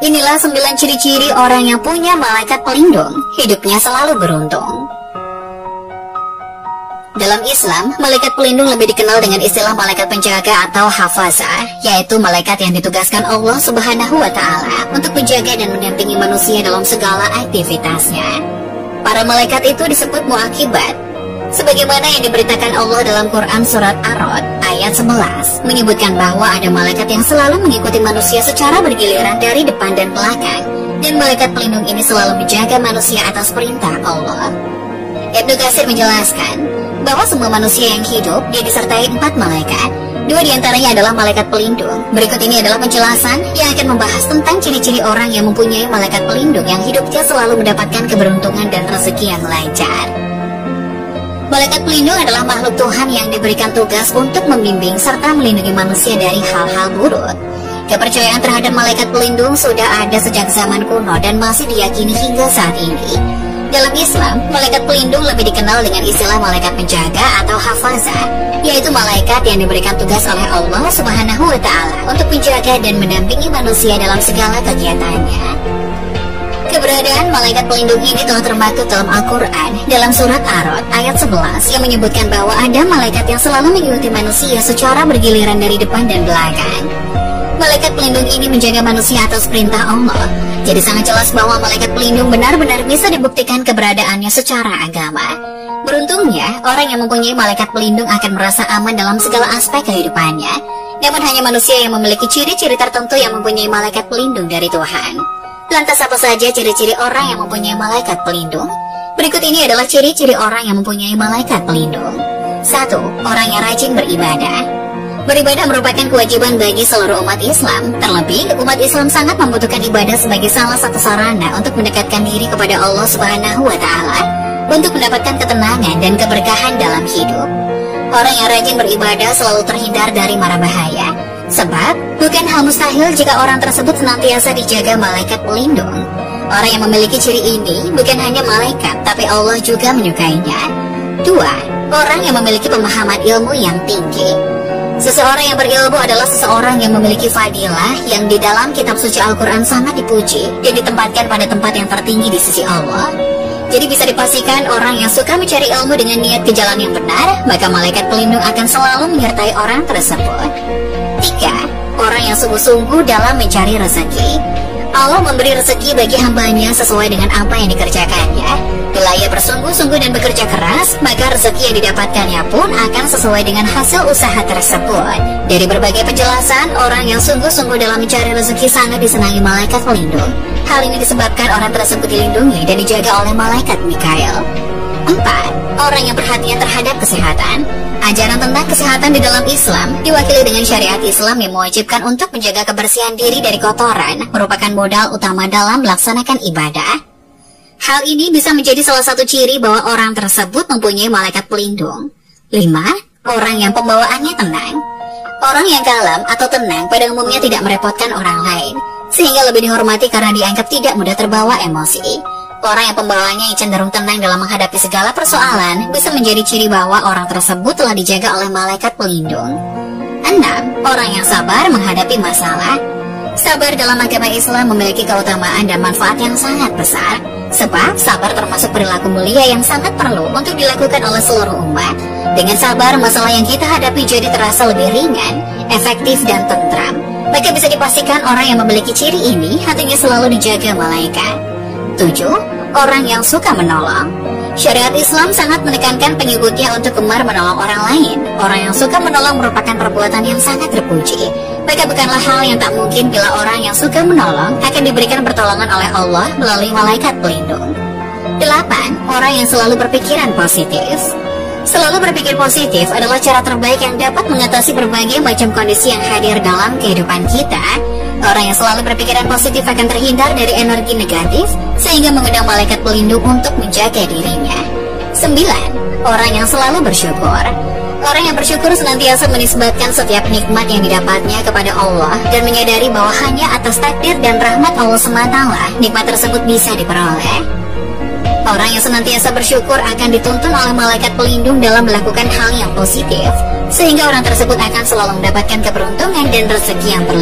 Inilah 9 ciri-ciri orang yang punya malaikat pelindung, hidupnya selalu beruntung. Dalam Islam, malaikat pelindung lebih dikenal dengan istilah malaikat penjaga atau hafazah, yaitu malaikat yang ditugaskan Allah Subhanahu wa Ta'ala untuk menjaga dan mendampingi manusia dalam segala aktivitasnya. Para malaikat itu disebut muakibat, sebagaimana yang diberitakan Allah dalam Quran Surat Ar-Ra'd ayat 11, menyebutkan bahwa ada malaikat yang selalu mengikuti manusia secara bergiliran dari depan dan belakang, dan malaikat pelindung ini selalu menjaga manusia atas perintah Allah. Ibnu Katsir menjelaskan bahwa semua manusia yang hidup dia disertai 4 malaikat. 2 diantaranya adalah malaikat pelindung. Berikut ini adalah penjelasan yang akan membahas tentang ciri-ciri orang yang mempunyai malaikat pelindung yang hidupnya selalu mendapatkan keberuntungan dan rezeki yang lancar. Malaikat pelindung adalah makhluk Tuhan yang diberikan tugas untuk membimbing serta melindungi manusia dari hal-hal buruk. Kepercayaan terhadap malaikat pelindung sudah ada sejak zaman kuno dan masih diyakini hingga saat ini. Dalam Islam, malaikat pelindung lebih dikenal dengan istilah malaikat penjaga atau hafazah, yaitu malaikat yang diberikan tugas oleh Allah Subhanahu wa Ta'ala untuk menjaga dan mendampingi manusia dalam segala kegiatannya. Keberadaan malaikat pelindung ini telah termaktub dalam Al-Quran dalam surat Ar-Ra'd ayat 11 yang menyebutkan bahwa ada malaikat yang selalu mengikuti manusia secara bergiliran dari depan dan belakang. Malaikat pelindung ini menjaga manusia atas perintah Allah. Jadi sangat jelas bahwa malaikat pelindung benar-benar bisa dibuktikan keberadaannya secara agama. Beruntungnya, orang yang mempunyai malaikat pelindung akan merasa aman dalam segala aspek kehidupannya. Namun hanya manusia yang memiliki ciri-ciri tertentu yang mempunyai malaikat pelindung dari Tuhan. Lantas apa saja ciri-ciri orang yang mempunyai malaikat pelindung? Berikut ini adalah ciri-ciri orang yang mempunyai malaikat pelindung. 1. Orang yang rajin beribadah. Beribadah merupakan kewajiban bagi seluruh umat Islam. Terlebih, umat Islam sangat membutuhkan ibadah sebagai salah satu sarana untuk mendekatkan diri kepada Allah Subhanahu wa Ta'ala, untuk mendapatkan ketenangan dan keberkahan dalam hidup. Orang yang rajin beribadah selalu terhindar dari mara bahaya. Sebab, bukan hal mustahil jika orang tersebut senantiasa dijaga malaikat pelindung. Orang yang memiliki ciri ini bukan hanya malaikat, tapi Allah juga menyukainya. 2. Orang yang memiliki pemahaman ilmu yang tinggi. Seseorang yang berilmu adalah seseorang yang memiliki fadilah yang di dalam kitab suci Al-Quran sangat dipuji dan ditempatkan pada tempat yang tertinggi di sisi Allah. Jadi bisa dipastikan orang yang suka mencari ilmu dengan niat ke jalan yang benar, maka malaikat pelindung akan selalu menyertai orang tersebut. 3. Orang yang sungguh-sungguh dalam mencari rezeki. Allah memberi rezeki bagi hambanya sesuai dengan apa yang dikerjakannya. Bila ia bersungguh-sungguh dan bekerja keras, maka rezeki yang didapatkannya pun akan sesuai dengan hasil usaha tersebut. Dari berbagai penjelasan, orang yang sungguh-sungguh dalam mencari rezeki sangat disenangi malaikat pelindung. Hal ini disebabkan orang tersebut dilindungi dan dijaga oleh malaikat Mikail. 4. Orang yang perhatian terhadap kesehatan. Ajaran tentang kesehatan di dalam Islam diwakili dengan syariat Islam yang mewajibkan untuk menjaga kebersihan diri dari kotoran, merupakan modal utama dalam melaksanakan ibadah. Hal ini bisa menjadi salah satu ciri bahwa orang tersebut mempunyai malaikat pelindung. 5. Orang yang pembawaannya tenang. Orang yang kalem atau tenang pada umumnya tidak merepotkan orang lain, sehingga lebih dihormati karena dianggap tidak mudah terbawa emosi. Orang yang pembawaannya yang cenderung tenang dalam menghadapi segala persoalan bisa menjadi ciri bahwa orang tersebut telah dijaga oleh malaikat pelindung. 6. Orang yang sabar menghadapi masalah. Sabar dalam agama Islam memiliki keutamaan dan manfaat yang sangat besar. Sebab sabar termasuk perilaku mulia yang sangat perlu untuk dilakukan oleh seluruh umat. Dengan sabar, masalah yang kita hadapi jadi terasa lebih ringan, efektif, dan tentram. Maka bisa dipastikan orang yang memiliki ciri ini hatinya selalu dijaga malaikat. 7. Orang yang suka menolong. Syariat Islam sangat menekankan pengikutnya untuk gemar menolong orang lain. Orang yang suka menolong merupakan perbuatan yang sangat terpuji. Maka bukanlah hal yang tak mungkin bila orang yang suka menolong akan diberikan pertolongan oleh Allah melalui malaikat pelindung. 8. Orang yang selalu berpikiran positif. Selalu berpikir positif adalah cara terbaik yang dapat mengatasi berbagai macam kondisi yang hadir dalam kehidupan kita. Orang yang selalu berpikiran positif akan terhindar dari energi negatif, sehingga mengundang malaikat pelindung untuk menjaga dirinya. 9. Orang yang selalu bersyukur. Orang yang bersyukur senantiasa menisbatkan setiap nikmat yang didapatnya kepada Allah dan menyadari bahwa hanya atas takdir dan rahmat Allah semata nikmat tersebut bisa diperoleh. Orang yang senantiasa bersyukur akan dituntun oleh malaikat pelindung dalam melakukan hal yang positif, sehingga orang tersebut akan selalu mendapatkan keberuntungan dan rezeki yang berlimpah.